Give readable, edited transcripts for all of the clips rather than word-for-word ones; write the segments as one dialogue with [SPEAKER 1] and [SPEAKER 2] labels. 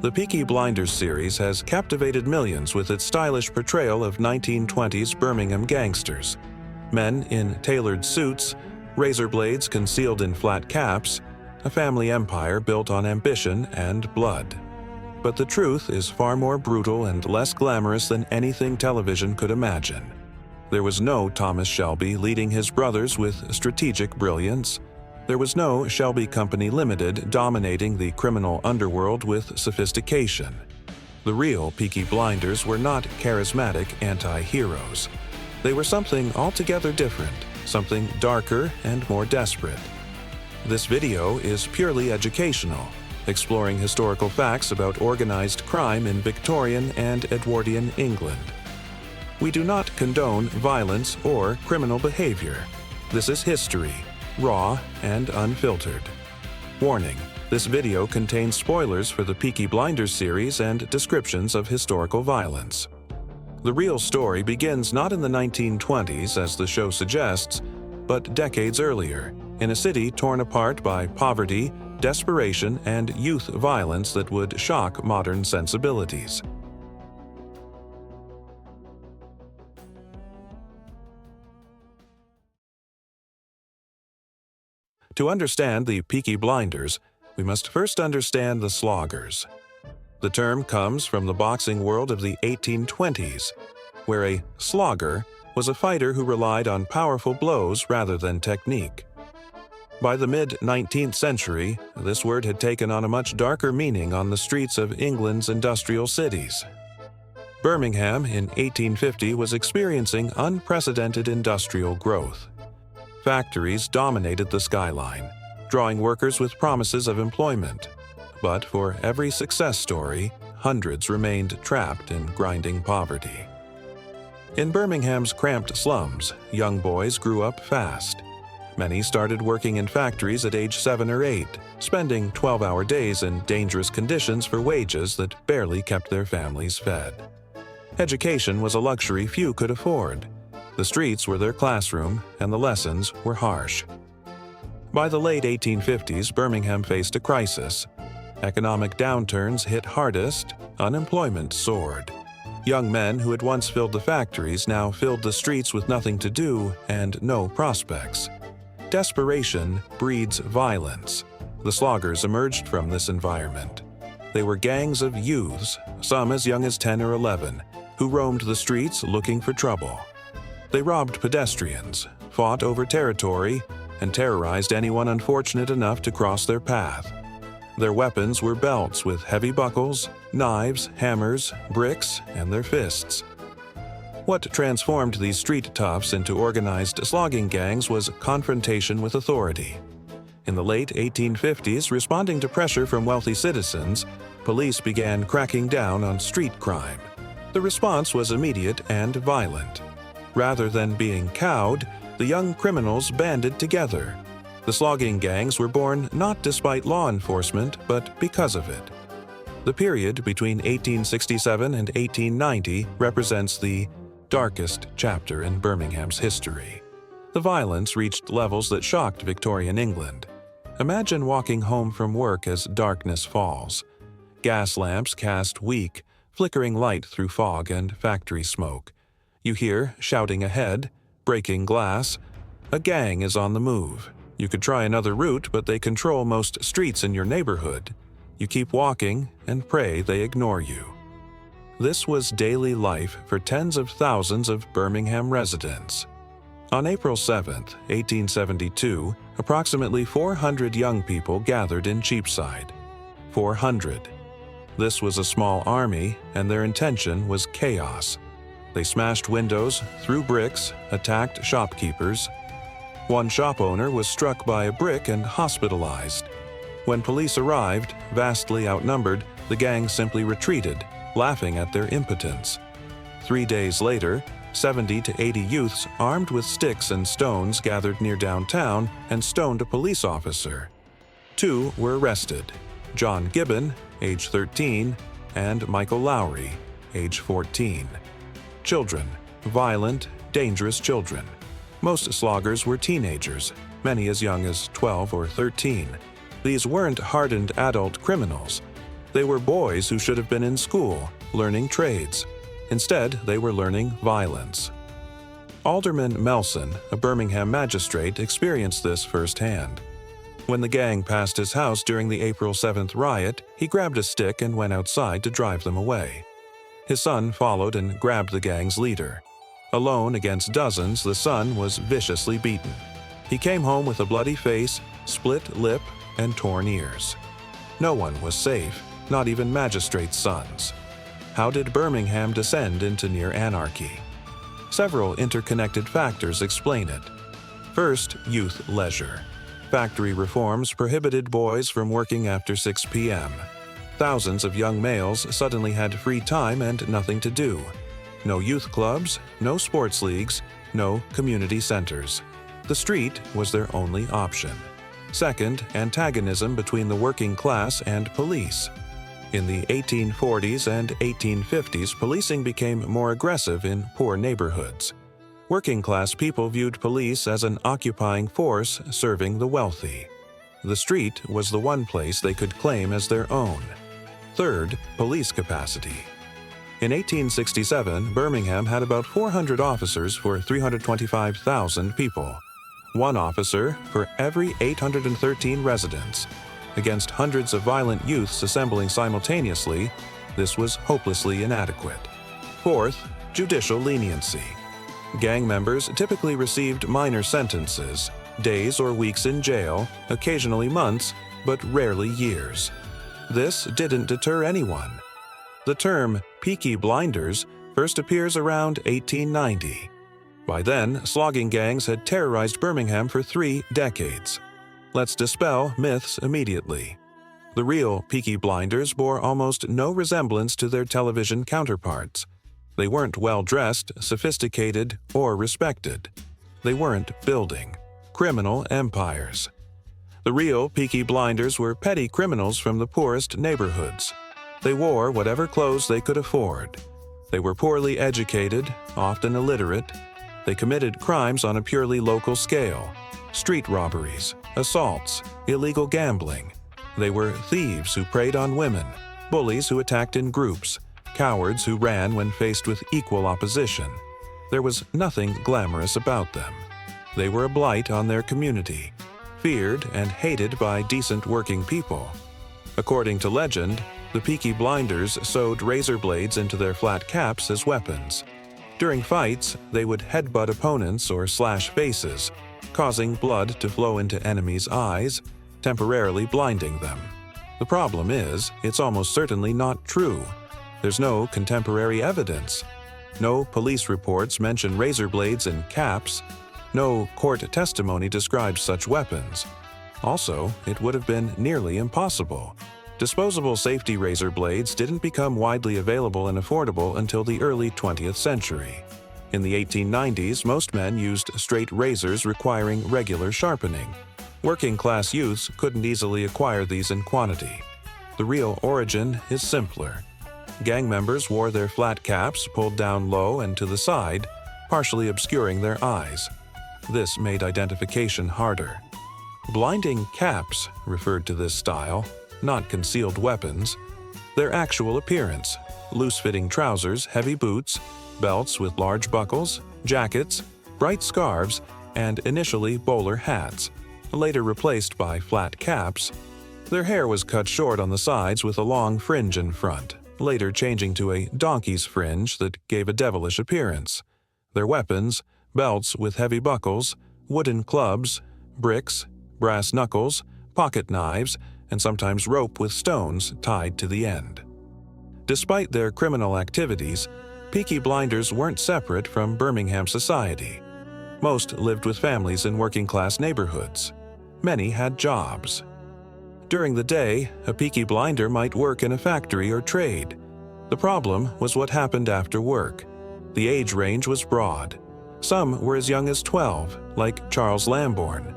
[SPEAKER 1] The Peaky Blinders series has captivated millions with its stylish portrayal of 1920s Birmingham gangsters. Men in tailored suits, razor blades concealed in flat caps, a family empire built on ambition and blood. But the truth is far more brutal and less glamorous than anything television could imagine. There was no Thomas Shelby leading his brothers with strategic brilliance. There was no Shelby Company Limited dominating the criminal underworld with sophistication. The real Peaky Blinders were not charismatic anti-heroes. They were something altogether different, something darker and more desperate. This video is purely educational, exploring historical facts about organized crime in Victorian and Edwardian England. We do not condone violence or criminal behavior. This is history, raw and unfiltered. Warning: this video contains spoilers for the Peaky Blinders series and descriptions of historical violence. The real story begins not in the 1920s, as the show suggests, but decades earlier, in a city torn apart by poverty, desperation, and youth violence that would shock modern sensibilities. To understand the Peaky Blinders, we must first understand the sloggers. The term comes from the boxing world of the 1820s, where a slogger was a fighter who relied on powerful blows rather than technique. By the mid-19th century, this word had taken on a much darker meaning on the streets of England's industrial cities. Birmingham in 1850 was experiencing unprecedented industrial growth. Factories dominated the skyline, drawing workers with promises of employment. But for every success story, hundreds remained trapped in grinding poverty. In Birmingham's cramped slums, young boys grew up fast. Many started working in factories at age 7 or 8, spending 12-hour days in dangerous conditions for wages that barely kept their families fed. Education was a luxury few could afford. The streets were their classroom, and the lessons were harsh. By the late 1850s, Birmingham faced a crisis. Economic downturns hit hardest, unemployment soared. Young men who had once filled the factories now filled the streets with nothing to do and no prospects. Desperation breeds violence. The sloggers emerged from this environment. They were gangs of youths, some as young as 10 or 11, who roamed the streets looking for trouble. They robbed pedestrians, fought over territory, and terrorized anyone unfortunate enough to cross their path. Their weapons were belts with heavy buckles, knives, hammers, bricks, and their fists. What transformed these street toughs into organized slogging gangs was confrontation with authority. In the late 1850s, responding to pressure from wealthy citizens, police began cracking down on street crime. The response was immediate and violent. Rather than being cowed, the young criminals banded together. The slogging gangs were born not despite law enforcement, but because of it. The period between 1867 and 1890 represents the darkest chapter in Birmingham's history. The violence reached levels that shocked Victorian England. Imagine walking home from work as darkness falls. Gas lamps cast weak, flickering light through fog and factory smoke. You hear shouting ahead, breaking glass. A gang is on the move. You could try another route, but they control most streets in your neighborhood. You keep walking and pray they ignore you. This was daily life for tens of thousands of Birmingham residents. On April 7, 1872, approximately 400 young people gathered in Cheapside. 400. This was a small army, and their intention was chaos. They smashed windows, threw bricks, attacked shopkeepers. One shop owner was struck by a brick and hospitalized. When police arrived, vastly outnumbered, the gang simply retreated, laughing at their impotence. 3 days later, 70 to 80 youths armed with sticks and stones gathered near downtown and stoned a police officer. 2 were arrested: John Gibbon, age 13, and Michael Lowry, age 14. Children, violent, dangerous children. Most sloggers were teenagers, many as young as 12 or 13. These weren't hardened adult criminals. They were boys who should have been in school, learning trades. Instead, they were learning violence. Alderman Melson, a Birmingham magistrate, experienced this firsthand. When the gang passed his house during the April 7th riot, he grabbed a stick and went outside to drive them away. His son followed and grabbed the gang's leader. Alone against dozens, the son was viciously beaten. He came home with a bloody face, split lip, and torn ears. No one was safe, not even magistrates' sons. How did Birmingham descend into near anarchy? Several interconnected factors explain it. First, youth leisure. Factory reforms prohibited boys from working after 6 p.m. Thousands of young males suddenly had free time and nothing to do. No youth clubs, no sports leagues, no community centers. The street was their only option. Second, antagonism between the working class and police. In the 1840s and 1850s, policing became more aggressive in poor neighborhoods. Working-class people viewed police as an occupying force serving the wealthy. The street was the one place they could claim as their own. Third, police capacity. In 1867, Birmingham had about 400 officers for 325,000 people. One officer for every 813 residents. Against hundreds of violent youths assembling simultaneously, this was hopelessly inadequate. Fourth, judicial leniency. Gang members typically received minor sentences, days or weeks in jail, occasionally months, but rarely years. This didn't deter anyone. The term Peaky Blinders first appears around 1890. By then, slogging gangs had terrorized Birmingham for 3 decades. Let's dispel myths immediately. The real Peaky Blinders bore almost no resemblance to their television counterparts. They weren't well-dressed, sophisticated, or respected. They weren't building criminal empires. The real Peaky Blinders were petty criminals from the poorest neighborhoods. They wore whatever clothes they could afford. They were poorly educated, often illiterate. They committed crimes on a purely local scale: street robberies, assaults, illegal gambling. They were thieves who preyed on women, bullies who attacked in groups, cowards who ran when faced with equal opposition. There was nothing glamorous about them. They were a blight on their community, feared and hated by decent working people. According to legend, the Peaky Blinders sewed razor blades into their flat caps as weapons. During fights, they would headbutt opponents or slash faces, causing blood to flow into enemies' eyes, temporarily blinding them. The problem is, it's almost certainly not true. There's no contemporary evidence. No police reports mention razor blades in caps. No court testimony describes such weapons. Also, it would have been nearly impossible. Disposable safety razor blades didn't become widely available and affordable until the early 20th century. In the 1890s, most men used straight razors requiring regular sharpening. Working-class youths couldn't easily acquire these in quantity. The real origin is simpler. Gang members wore their flat caps pulled down low and to the side, partially obscuring their eyes. This made identification harder. Blinding caps referred to this style, not concealed weapons. Their actual appearance: loose-fitting trousers, heavy boots, belts with large buckles, jackets, bright scarves, and initially bowler hats, later replaced by flat caps. Their hair was cut short on the sides with a long fringe in front, later changing to a donkey's fringe that gave a devilish appearance. Their weapons: belts with heavy buckles, wooden clubs, bricks, brass knuckles, pocket knives, and sometimes rope with stones tied to the end. Despite their criminal activities, Peaky Blinders weren't separate from Birmingham society. Most lived with families in working-class neighborhoods. Many had jobs. During the day, a Peaky Blinder might work in a factory or trade. The problem was what happened after work. The age range was broad. Some were as young as 12, like Charles Lambourne.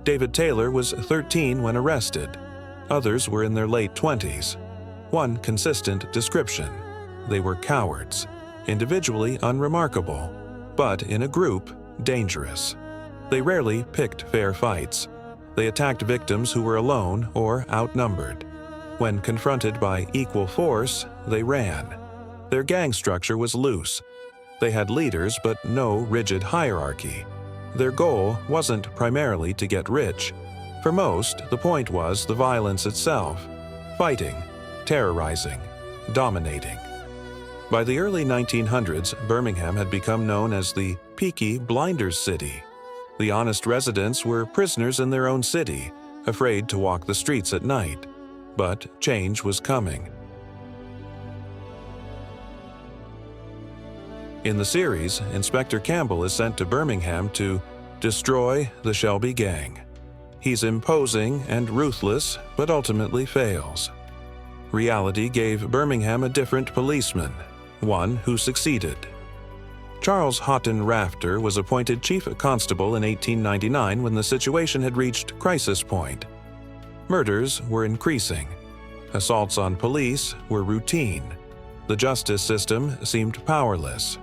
[SPEAKER 1] David Taylor was 13 when arrested. Others were in their late 20s. One consistent description: they were cowards, individually unremarkable, but in a group, dangerous. They rarely picked fair fights. They attacked victims who were alone or outnumbered. When confronted by equal force, they ran. Their gang structure was loose. They had leaders but no rigid hierarchy. Their goal wasn't primarily to get rich. For most, the point was the violence itself: fighting, terrorizing, dominating. By the early 1900s, Birmingham had become known as the Peaky Blinders city. The honest residents were prisoners in their own city, afraid to walk the streets at night. But change was coming. In the series, Inspector Campbell is sent to Birmingham to destroy the Shelby gang. He's imposing and ruthless, but ultimately fails. Reality gave Birmingham a different policeman, one who succeeded. Charles Houghton Rafter was appointed chief constable in 1899 when the situation had reached crisis point. Murders were increasing. Assaults on police were routine. The justice system seemed powerless.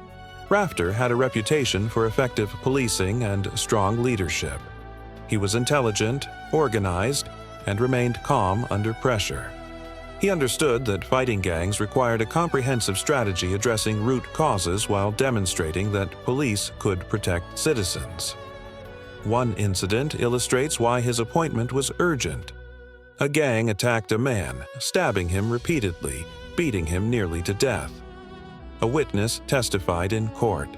[SPEAKER 1] Rafter had a reputation for effective policing and strong leadership. He was intelligent, organized, and remained calm under pressure. He understood that fighting gangs required a comprehensive strategy addressing root causes while demonstrating that police could protect citizens. One incident illustrates why his appointment was urgent. A gang attacked a man, stabbing him repeatedly, beating him nearly to death. A witness testified in court.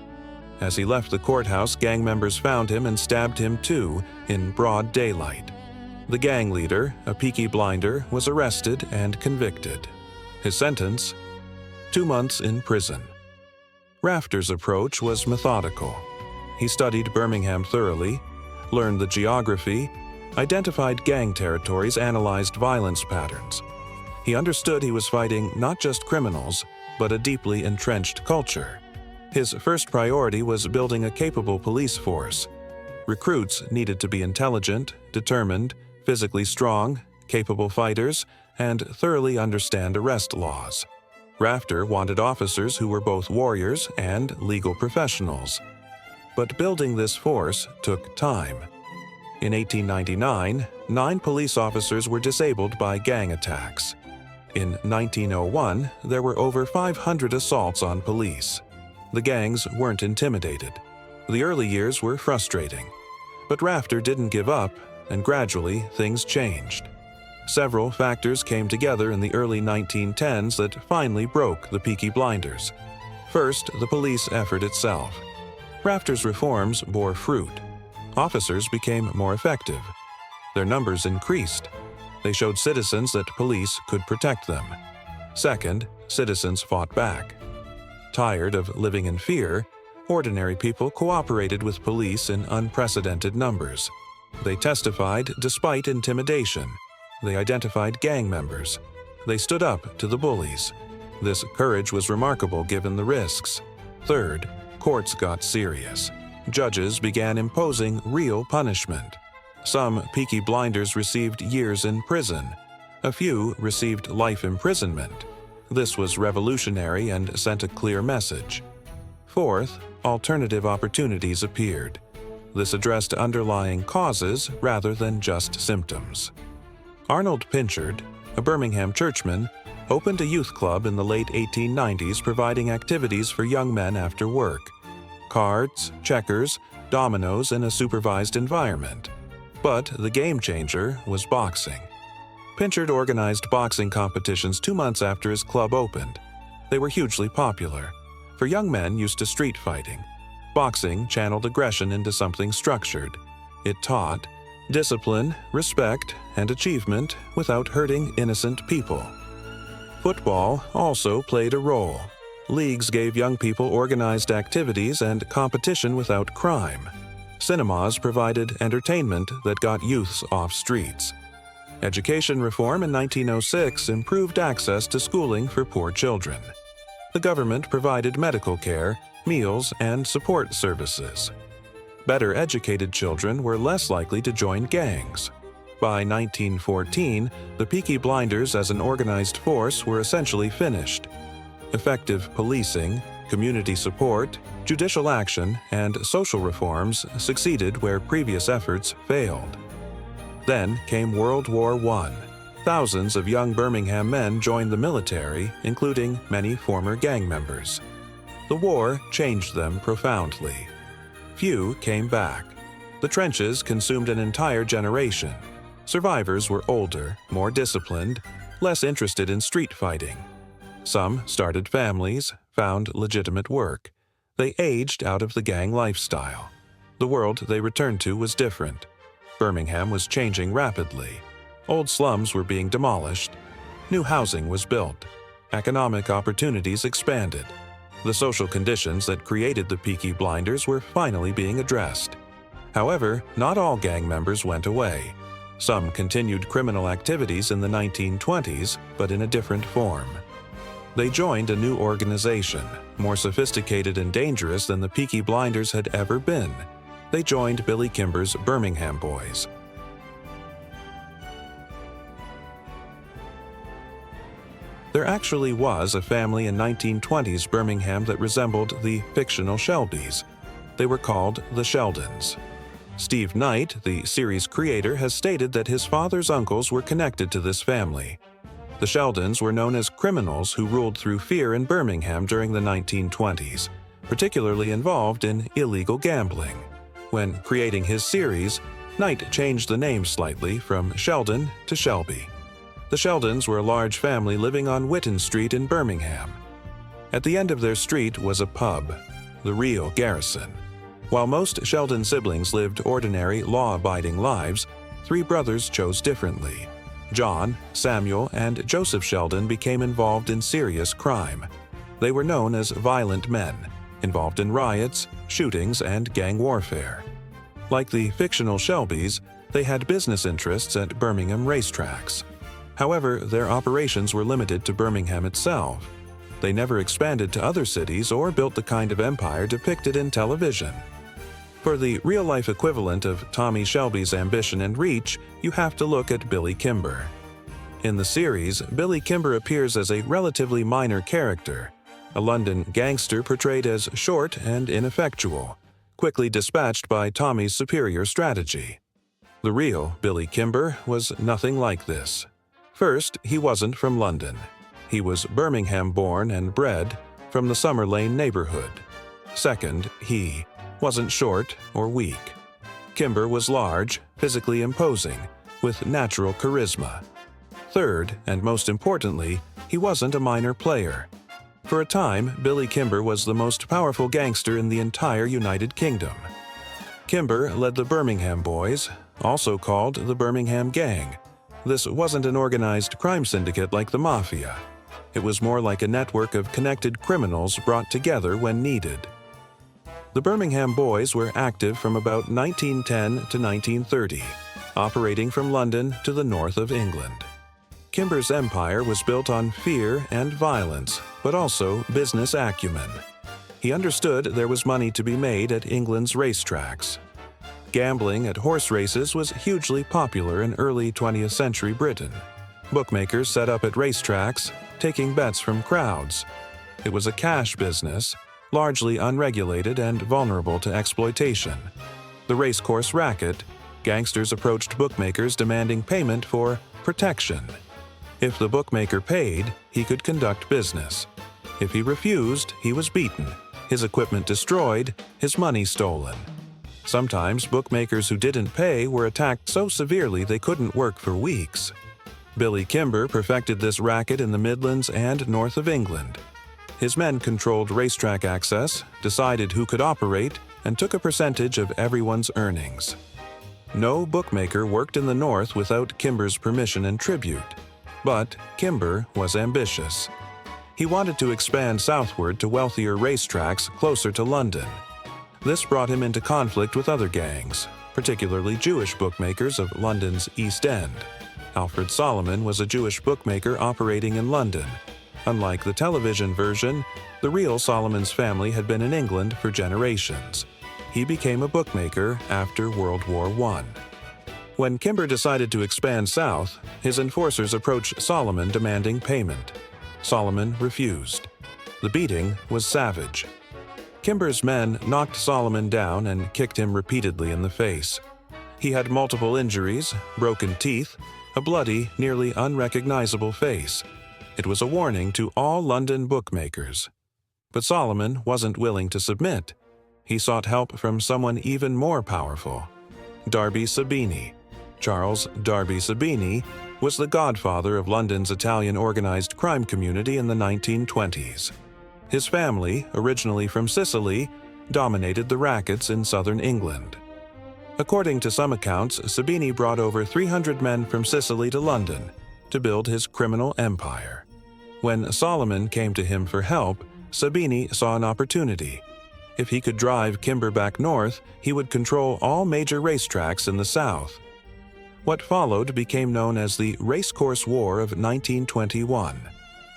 [SPEAKER 1] As he left the courthouse, gang members found him and stabbed him too, in broad daylight. The gang leader, a Peaky Blinder, was arrested and convicted. His sentence: 2 months in prison. Rafter's approach was methodical. He studied Birmingham thoroughly, learned the geography, identified gang territories, analyzed violence patterns. He understood he was fighting not just criminals, but a deeply entrenched culture. His first priority was building a capable police force. Recruits needed to be intelligent, determined, physically strong, capable fighters, and thoroughly understand arrest laws. Rafter wanted officers who were both warriors and legal professionals. But building this force took time. In 1899, 9 police officers were disabled by gang attacks. In 1901, there were over 500 assaults on police. The gangs weren't intimidated. The early years were frustrating. But Rafter didn't give up, and gradually things changed. Several factors came together in the early 1910s that finally broke the Peaky Blinders. First, the police effort itself. Rafter's reforms bore fruit. Officers became more effective. Their numbers increased. They showed citizens that police could protect them. Second, citizens fought back. Tired of living in fear, ordinary people cooperated with police in unprecedented numbers. They testified despite intimidation. They identified gang members. They stood up to the bullies. This courage was remarkable given the risks. Third, courts got serious. Judges began imposing real punishment. Some Peaky Blinders received years in prison. A few received life imprisonment. This was revolutionary and sent a clear message. Fourth, alternative opportunities appeared. This addressed underlying causes rather than just symptoms. Arnold Pinchard, a Birmingham churchman, opened a youth club in the late 1890s providing activities for young men after work: cards, checkers, dominoes in a supervised environment. But the game changer was boxing. Pinchard organized boxing competitions 2 months after his club opened. They were hugely popular. For young men used to street fighting, boxing channeled aggression into something structured. It taught discipline, respect, and achievement without hurting innocent people. Football also played a role. Leagues gave young people organized activities and competition without crime. Cinemas provided entertainment that got youths off streets. Education reform in 1906 improved access to schooling for poor children. The government provided medical care, meals, and support services. Better educated children were less likely to join gangs. By 1914, the Peaky Blinders as an organized force were essentially finished. Effective policing, community support, judicial action, and social reforms succeeded where previous efforts failed. Then came World War I. Thousands of young Birmingham men joined the military, including many former gang members. The war changed them profoundly. Few came back. The trenches consumed an entire generation. Survivors were older, more disciplined, less interested in street fighting. Some started families, found legitimate work. They aged out of the gang lifestyle. The world they returned to was different. Birmingham was changing rapidly. Old slums were being demolished. New housing was built. Economic opportunities expanded. The social conditions that created the Peaky Blinders were finally being addressed. However, not all gang members went away. Some continued criminal activities in the 1920s, but in a different form. They joined a new organization, more sophisticated and dangerous than the Peaky Blinders had ever been. They joined Billy Kimber's Birmingham Boys. There actually was a family in 1920s Birmingham that resembled the fictional Shelbys. They were called the Sheldons. Steve Knight, the series creator, has stated that his father's uncles were connected to this family. The Sheldons were known as criminals who ruled through fear in Birmingham during the 1920s, particularly involved in illegal gambling. When creating his series, Knight changed the name slightly from Sheldon to Shelby. The Sheldons were a large family living on Witten Street in Birmingham. At the end of their street was a pub, the real Garrison. While most Sheldon siblings lived ordinary, law-abiding lives, three brothers chose differently. John, Samuel, and Joseph Sheldon became involved in serious crime. They were known as violent men, involved in riots, shootings, and gang warfare. Like the fictional Shelbys, they had business interests at Birmingham racetracks. However, their operations were limited to Birmingham itself. They never expanded to other cities or built the kind of empire depicted in television. For the real-life equivalent of Tommy Shelby's ambition and reach, you have to look at Billy Kimber. In the series, Billy Kimber appears as a relatively minor character, a London gangster portrayed as short and ineffectual, quickly dispatched by Tommy's superior strategy. The real Billy Kimber was nothing like this. First, he wasn't from London. He was Birmingham-born and bred from the Summer Lane neighborhood. Second, he wasn't short or weak. Kimber was large, physically imposing, with natural charisma. Third, and most importantly, he wasn't a minor player. For a time, Billy Kimber was the most powerful gangster in the entire United Kingdom. Kimber led the Birmingham Boys, also called the Birmingham Gang. This wasn't an organized crime syndicate like the Mafia. It was more like a network of connected criminals brought together when needed. The Birmingham Boys were active from about 1910 to 1930, operating from London to the north of England. Kimber's empire was built on fear and violence, but also business acumen. He understood there was money to be made at England's racetracks. Gambling at horse races was hugely popular in early 20th century Britain. Bookmakers set up at racetracks, taking bets from crowds. It was a cash business, largely unregulated and vulnerable to exploitation. The racecourse racket, gangsters approached bookmakers demanding payment for protection. If the bookmaker paid, he could conduct business. If he refused, he was beaten, his equipment destroyed, his money stolen. Sometimes bookmakers who didn't pay were attacked so severely they couldn't work for weeks. Billy Kimber perfected this racket in the Midlands and north of England. His men controlled racetrack access, decided who could operate, and took a percentage of everyone's earnings. No bookmaker worked in the north without Kimber's permission and tribute. But Kimber was ambitious. He wanted to expand southward to wealthier racetracks closer to London. This brought him into conflict with other gangs, particularly Jewish bookmakers of London's East End. Alfred Solomon was a Jewish bookmaker operating in London. Unlike the television version, the real Solomon's family had been in England for generations. He became a bookmaker after World War I. When Kimber decided to expand south, his enforcers approached Solomon demanding payment. Solomon refused. The beating was savage. Kimber's men knocked Solomon down and kicked him repeatedly in the face. He had multiple injuries, broken teeth, a bloody, nearly unrecognizable face. It was a warning to all London bookmakers. But Solomon wasn't willing to submit. He sought help from someone even more powerful, Darby Sabini. Charles Darby Sabini was the godfather of London's Italian organized crime community in the 1920s. His family, originally from Sicily, dominated the rackets in southern England. According to some accounts, Sabini brought over 300 men from Sicily to London to build his criminal empire. When Solomon came to him for help, Sabini saw an opportunity. If he could drive Kimber back north, he would control all major racetracks in the south. What followed became known as the Racecourse War of 1921,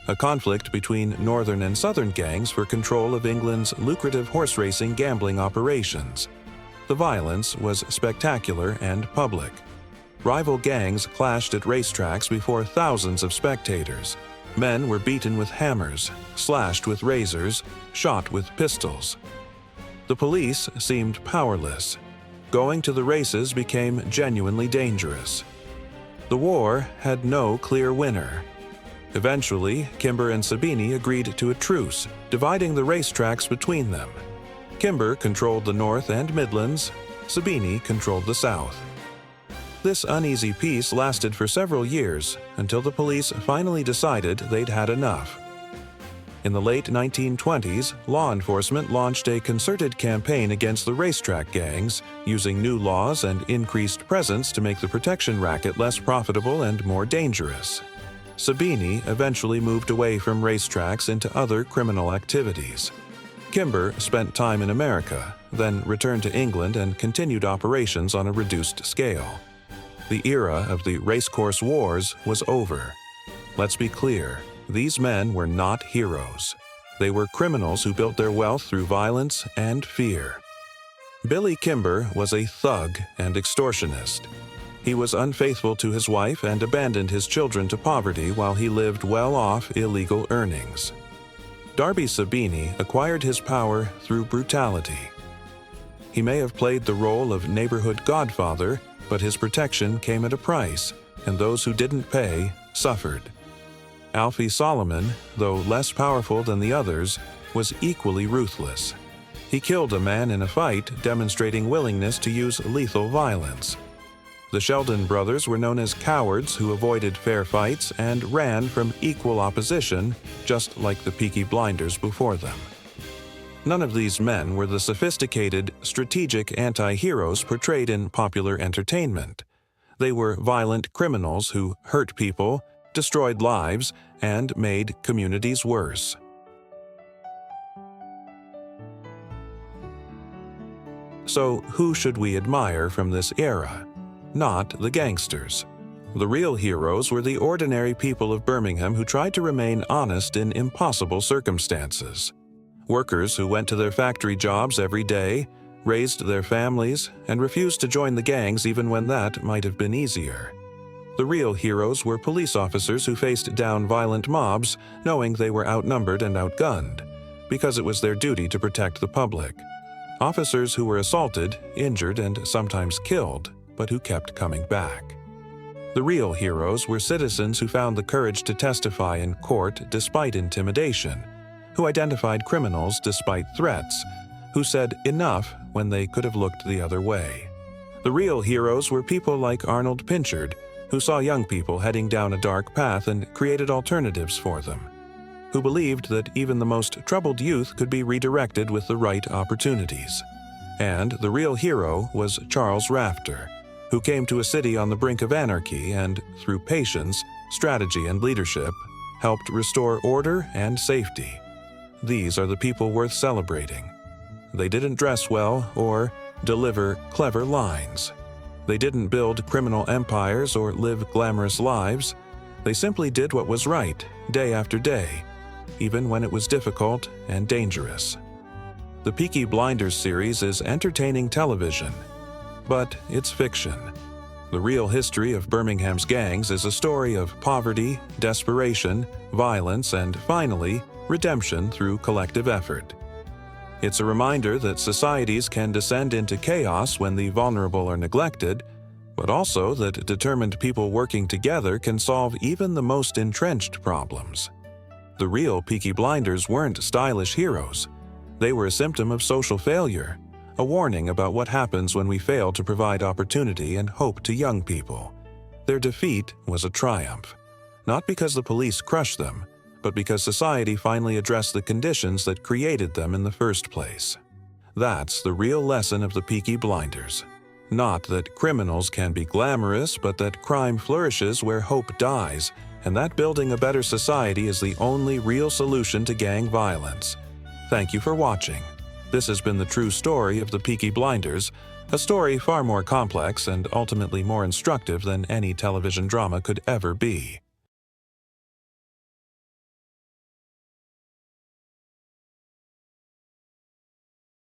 [SPEAKER 1] a conflict between northern and southern gangs for control of England's lucrative horse racing gambling operations. The violence was spectacular and public. Rival gangs clashed at racetracks before thousands of spectators. Men were beaten with hammers, slashed with razors, shot with pistols. The police seemed powerless. Going to the races became genuinely dangerous. The war had no clear winner. Eventually, Kimber and Sabini agreed to a truce, dividing the racetracks between them. Kimber controlled the North and Midlands, Sabini controlled the South. This uneasy peace lasted for several years until the police finally decided they'd had enough. In the late 1920s, law enforcement launched a concerted campaign against the racetrack gangs, using new laws and increased presence to make the protection racket less profitable and more dangerous. Sabini eventually moved away from racetracks into other criminal activities. Kimber spent time in America, then returned to England and continued operations on a reduced scale. The era of the racecourse wars was over. Let's be clear. These men were not heroes. They were criminals who built their wealth through violence and fear. Billy Kimber was a thug and extortionist. He was unfaithful to his wife and abandoned his children to poverty while he lived well off illegal earnings. Darby Sabini acquired his power through brutality. He may have played the role of neighborhood godfather, but his protection came at a price, and those who didn't pay suffered. Alfie Solomon, though less powerful than the others, was equally ruthless. He killed a man in a fight, demonstrating willingness to use lethal violence. The Sheldon brothers were known as cowards who avoided fair fights and ran from equal opposition, just like the Peaky Blinders before them. None of these men were the sophisticated, strategic anti-heroes portrayed in popular entertainment. They were violent criminals who hurt people, destroyed lives, and made communities worse. So, who should we admire from this era? Not the gangsters. The real heroes were the ordinary people of Birmingham who tried to remain honest in impossible circumstances. Workers who went to their factory jobs every day, raised their families, and refused to join the gangs even when that might have been easier. The real heroes were police officers who faced down violent mobs, knowing they were outnumbered and outgunned, because it was their duty to protect the public. Officers who were assaulted, injured, and sometimes killed, but who kept coming back. The real heroes were citizens who found the courage to testify in court despite intimidation, who identified criminals despite threats, who said enough when they could have looked the other way. The real heroes were people like Arnold Pinchard, who saw young people heading down a dark path and created alternatives for them, who believed that even the most troubled youth could be redirected with the right opportunities. And the real hero was Charles Rafter, who came to a city on the brink of anarchy and, through patience, strategy, and leadership, helped restore order and safety. These are the people worth celebrating. They didn't dress well or deliver clever lines. They didn't build criminal empires or live glamorous lives. They simply did what was right, day after day, even when it was difficult and dangerous. The Peaky Blinders series is entertaining television, but it's fiction. The real history of Birmingham's gangs is a story of poverty, desperation, violence, and finally, redemption through collective effort. It's a reminder that societies can descend into chaos when the vulnerable are neglected, but also that determined people working together can solve even the most entrenched problems. The real Peaky Blinders weren't stylish heroes. They were a symptom of social failure, a warning about what happens when we fail to provide opportunity and hope to young people. Their defeat was a triumph, not because the police crushed them, but because society finally addressed the conditions that created them in the first place. That's the real lesson of the Peaky Blinders. Not that criminals can be glamorous, but that crime flourishes where hope dies, and that building a better society is the only real solution to gang violence. Thank you for watching. This has been the true story of the Peaky Blinders, a story far more complex and ultimately more instructive than any television drama could ever be.